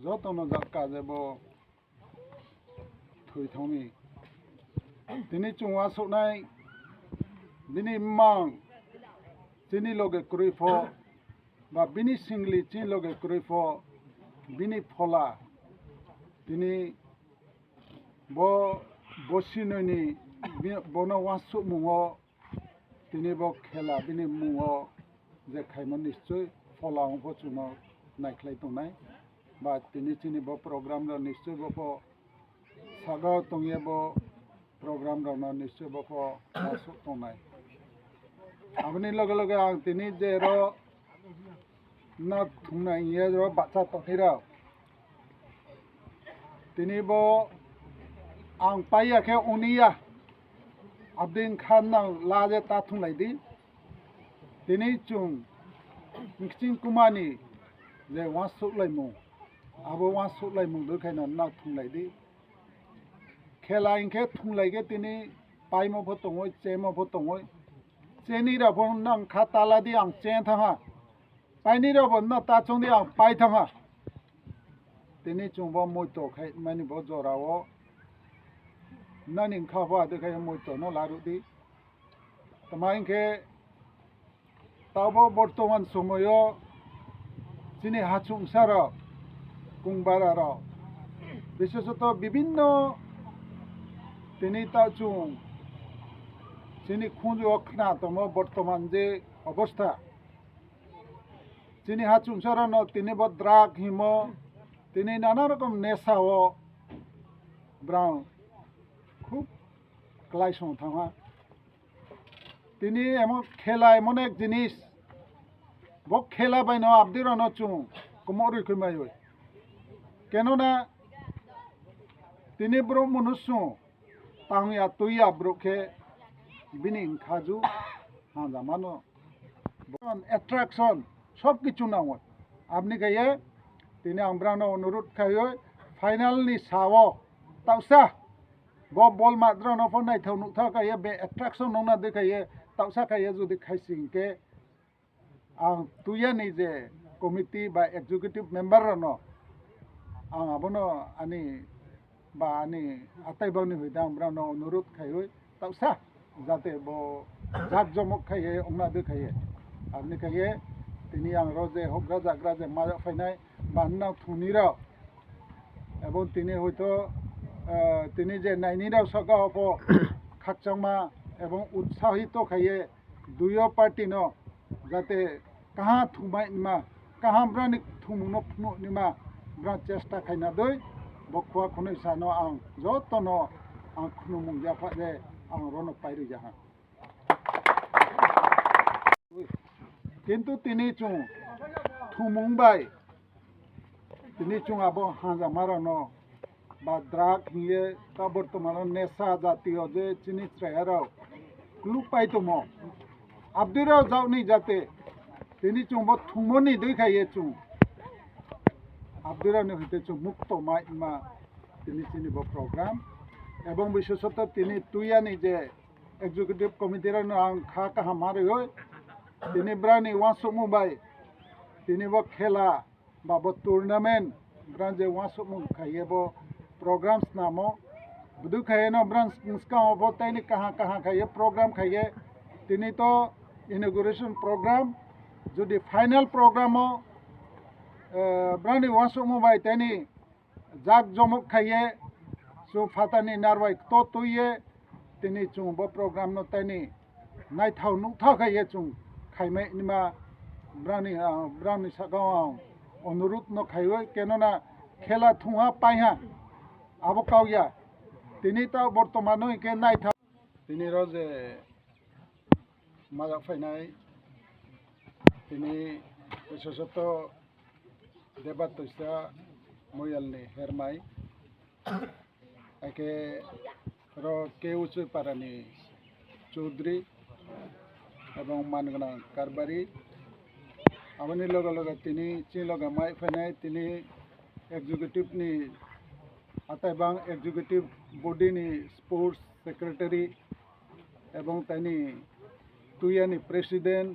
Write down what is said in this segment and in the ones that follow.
Zotono zakazebo thui thomi tini chungwa sonai bini mang tini loge krifo ba bini singli tin loge krifo bini phola tini bo bosinoni bono wasu mungo tini bo khela bini mungo je khaimon nischoi phola ho chuno naiklai tongnai ba tini chini bo program ro nischoi bo saga tongye bo program ro no nischoi bo wasu tongnai abni loge loge ang tini je ro na thungnai ye ro bacha tongira tini bo ang paya ke unia abdin khan na laje ta thunglai di tini chung mixing kumani je wasu laimu abo wasu laimu do khaina na thunglai di khela inke thunglai ge tini paimo photongoi chemo photongoi cheni ra bon nang khatala di ang chen thanga paini ra bon na ta chung di ang pai thanga tini chung bo moi to khai mani bo jorawo nanin khawa de khai moi to no laru di tamain ke tabo bortoman somoyo chini hachung sara kungbara ra বিশেষত বিভিন্ন তিনি তা chung chini khunju okhna tomo bortoman je অবস্থা chini hachung sara no tini bo drug himo tini nana rokom nesha o brown খুব ক্লাইসং থামা তিনি এমন খেলা এমন এক জিনিস বক খেলা বাইন আবদির নচুং কুমরি কুমাই কেননা তিনি ব্র মনুষ্য তাহিয়া তুইয়া ব্রকে বিনি খাজু হাজা মানো অ্যাট্রাকশন সব কিছু নাও আপনি গাইয়ে তিনি আমরানো অনুরোধ খাইয়ে ফাইনালনি Sao তাওসা bol madra no phone nai thau nu tha ka ye be attraction nong na de ka ye tausa ka ye jodi khaising ke ang tuya ni je committee ba executive member no ang abono ani ba ani atai bawni hoida ambra no অনুরোধ খাইoi tausa jate bo jak jomok khaiye ongna de khaiye apni khaiye tini ang roje hokra jagra je ma fainai banna thunira এবং তিনি হয়তো তিনি যে নাইনিরাও সকা হব খাকচাংমা এবং উৎসাহিত খাইয়ে দুইও পার্টি ন যাতে কাহা থুমাই নিমা কাহা ব্রানি থুমুনো ফুনো নিমা ব্রা চেষ্টা খাইনা দই বকফা খুनै সানো আং যতন আং খুনুমুং জাফা যে আং রনো পাইরি যাহা কিন্তু তিনি চুং থুমুংবাই তিনি চুং আবো হাজা মারানো বা ড্রাগ হিয়ে তা বর্তমানে নেশা জাতীয় যে জিনিস রায়ারাও লুক পাইতম আবদিরাও যাওনি যাতে তিনি চুম্ব থুমনি দুই খাইয়ে চুং আবদিরানি হইতে চুং মুক্ত মা তিনি চিনিব প্রোগ্রাম এবং বিশেষত তিনি তুইয়ানি যে এক্সিকিউটিভ কমিটির আং খা কাহা মারে হই তিনি ব্রানি ওয়াসুমুবাই তিনি ব খেলা বা টুর্নামেন্ট ব্রান যে ওয়াসুমু খাইয়ে ব programs namo budu khaye no branch ska obo taini kaha khaye program khaye tini to inauguration program jodi final program o brani wasu mobile tani jak jomok khaye chu phatani narwai to tuye tini chung bo program no tani nai thau nu tha khaye chung khaime nima brani sakao অনুরোধ ন খাইও কেননা খেলা থুয়া পাইহা আবো কাউয়া তিনি তা বর্তমানে কে নাই থা তিনি রোজে মাজা ফাইনাই তিনি বিশেষত দেবাত তৈসা ময়ালনি হেরমাই একে র কে উচুই পারানি চৌধুরী এবং মানগনা কারবারি आमनि लगे लगे तिनी ची लगे माइ फैनाय तिनी एग्जीक्यूटिव नि आताइबां एग्जीक्यूटिव बॉडी नि स्पोर्ट्स सेक्रेटरी एवं तानि तुयानि प्रेसिडेंट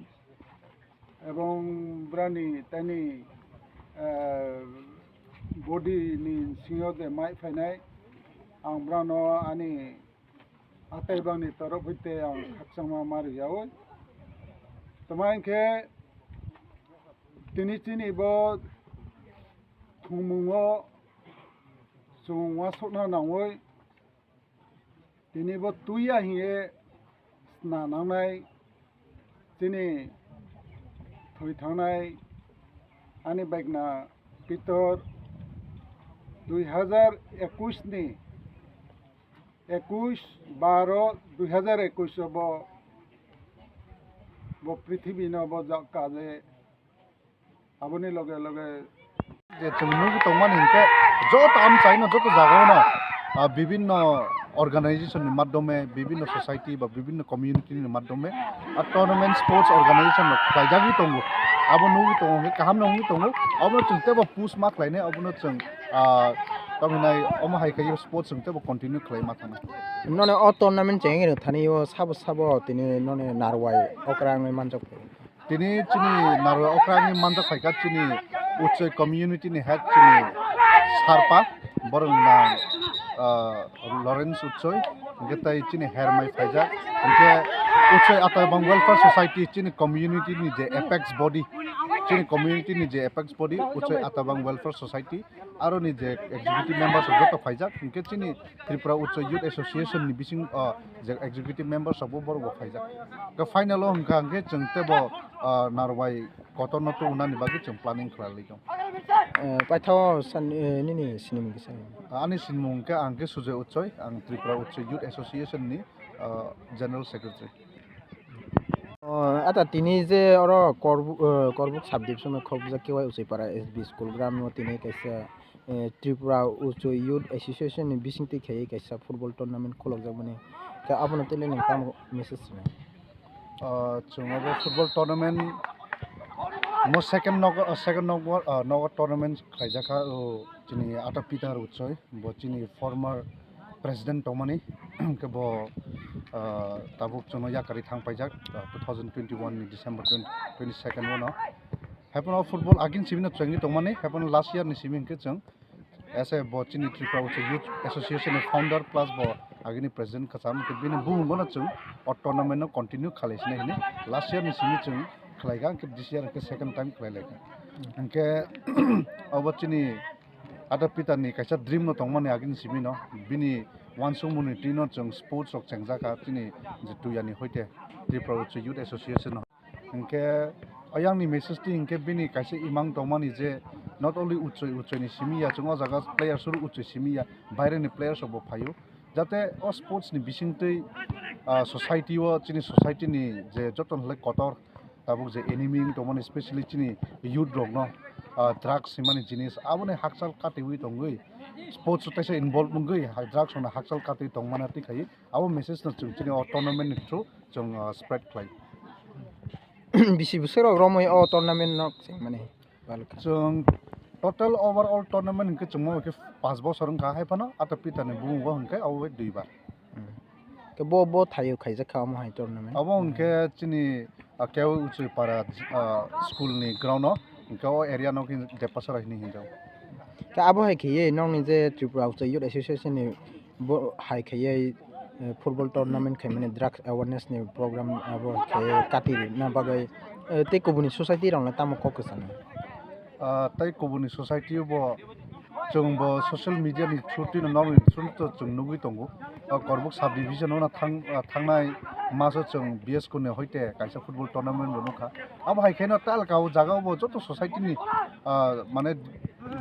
एवं ब्रानि तानि बॉडी नि सिङाव जे माइ फैनाय आं ब्रानो आनि आताइबां नि तरफ हइते आं खाकसामा मारियाव तमाइखे Tini bo thumumo sungwa sona nangoi tini bo tuya hiye na nangnai tini thoi thangnai ani bagna pitor 2021 ni 21/12/2021 bo পৃথিবী no bo kaje aboni lage lage যে চুমনু তমান ইনকে যত আম চাই না যত জায়গা না বিভিন্ন অর্গানাইজেশনের মাধ্যমে বিভিন্ন সোসাইটি বা বিভিন্ন কমিউনিটির মাধ্যমে আর টুর্নামেন্ট স্পোর্টস অর্গানাইজেশন খাইজাগি দङ আবো নুগি দङ কাহাম নङि दङ अबनो चंते बो पुस मार्क लाइने अबनो चंग तमिनाय अम हाइखाय स्पोर्ट्स चंते बो कन्टिन्यू खालाय माथाना नने अ टुर्नामेंट चेंगे थानियो साबो तिनि नने नारवाय अक्रांनि मानजक तिनी चिनी नारवा अक्रांनि मानजक फाइका चिनी उच्चय कम्युनिटी नि हेड चिनी सारपा बरंना लरेंस उच्चय गेताय चिनी हेरमाय फाइजा ओके उच्चय आताबं वेलफेयर सोसाइटी चिनी कम्युनिटी नि जे एपेक्स बॉडी चिनी कम्युनिटी नि जे एपेक्स बॉडी उच्चय आताबं वेलफेयर सोसाइटी आरो नि जे एग्जीक्यूटिव मेंबर्स जतो फाइजा ओके चिनी त्रिपुरा उच्चय यूथ एसोसिएशन नि बिसिं जे एग्जीक्यूटिव मेंबर्स सबो बरबो फाइजा का फाइनल होंका अंगे चंतेबो नारवाय कतनतो उनानि बागै जों प्लानिं खालामलायदों पाइथाव सान निनि सिनिम गिसा आनि सिनमुंके आंके सुजय उच्चय आं त्रिपुरा उच्चय यूथ एसोसिएशन नि जनरल सेक्रेटारि आता तिनी जे अर करबुक साबडिभिजन खबजा केवाय उचै पारा एसबी स्कुल ग्राम न तिनी कैसा त्रिपुरा उच्चय यूथ एसोसिएशन नि बिसिंति खायै कैसा फुटबल टुर्नामेंट खलक माने का आपन तेले नों ताम मेसेज जोंबो फुटबल टुर्नामेंट मो सेकेंड नग टुर्नामेंट खाइजाखा चिनी आटा पिटार उच्चय बो चिनी फॉर्मर प्रेसिडेंट तमani के बो ताबुक जों याकारि थांपाइजाक 2021 नि December 22 one happen football आगिन Sibin training तमani happen last year नि सिबिन के जों एसे बो चिनी त्रिपुरा उच्चय यूथ एसोसिएशन नि फाउंडर प्लस बो आगिनि प्रेसिडेंट खसाम के बिनि बुंगोन जों टुर्नामेंट न कंटिन्यू खालायसिने हिने लास्ट ईयर नि सिबि जों खालायगा के दिस ईयर के सेकंड टाइम खालायलायगा अंके अबचिनी आदा पितानि कैसा ड्रीम न तंगमाने आगिनि सिबि न बिनि वानसुं मुनिटि न जों स्पोर्ट्स रक चेंजाका चिनी जितुयानि होइते त्रिपुरा उच्चय यूथ एसोसिएशन अंके अयांनि मेसेज ति इंके बिनि कैसे इमां तंगमानि जे नॉट ओनली उच्चयनि सिमिया जों जागा प्लेयार सुरु उच्चय सिमिया बायरेनि प्लेयार्स अब फायो जाते अ स्पोर्ट्स नि बिसिंतै सोसाइटी व चिनी सोसाइटी नि जे जतन हले कटर ताबुक जे एनिमिंग तमन स्पेशली चिनी यूथ रक न ड्रग्स सिमानि जिनिस आबने हाकसाल काटेवि दंगै स्पोर्ट्स तैसे इनवॉल्व मंगै ड्रग्स न हाकसाल काटे दंमाना तिखाय आबो मेसेज न जों चिनी टुर्नामेंट नि थ्रु जों स्प्रेड खालाय बिसि बोसोर रमै अ टुर्नामेंट न माने जों टोटल ओवरऑल टुर्नामेंट के जों के 5 बोसोर का हायफानो आटा पितानि बुंगो हंके आबो 2 बार के बो थायो खाइजा खाम हाय टुर्नामेंट अब उनके चिनी केव उच्चय पारा स्कूल नि ग्राउंड उनके एरिया न कि डेपासर हिनि हिंदो के अब हाय खिये नंनि जे त्रिपुरा उच्चय यूथ एसोसिएशन नि हाय खिये फुटबल टुर्नामेंट खाय माने ड्रग्स अवेयरनेस नि प्रोग्राम अब खाय काटिरि ना बागै ते कुबुनि सोसाइटी रंना ताम ककसान तै कुबुनि सोसाइटी बो जों बो ससियेल मिडियानि थ्रुटिनो नर्मेल थ्रुथ जों नुगै दङ करबुक साब डिभिजनाव थांनाय मासो जों बिएस कुने हयते कायसा फुटबल टुर्नामेन्ट नुखा अब हाइखायनो तालगाव जागाव जत सोसाइटिनि माने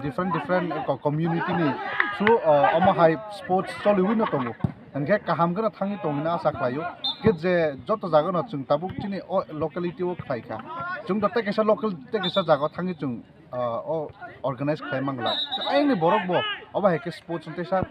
डिफरेंट कम्युनिटिनि थ्रु अमाहाय स्पोर्ट्स चलिवैनो दङ ओंखाय काहामगोना थाङि दङना आसा खालायो कि जे जत जागानो जों ताबुक तिनि लकेलिटियाव खायखा जों द तेकेसा लकेल तेकेसा जागा थाङि जों अर्गानाइज खालामनांगला आंनि बरक बो अब हाइके स्पोर्ट्स तेसा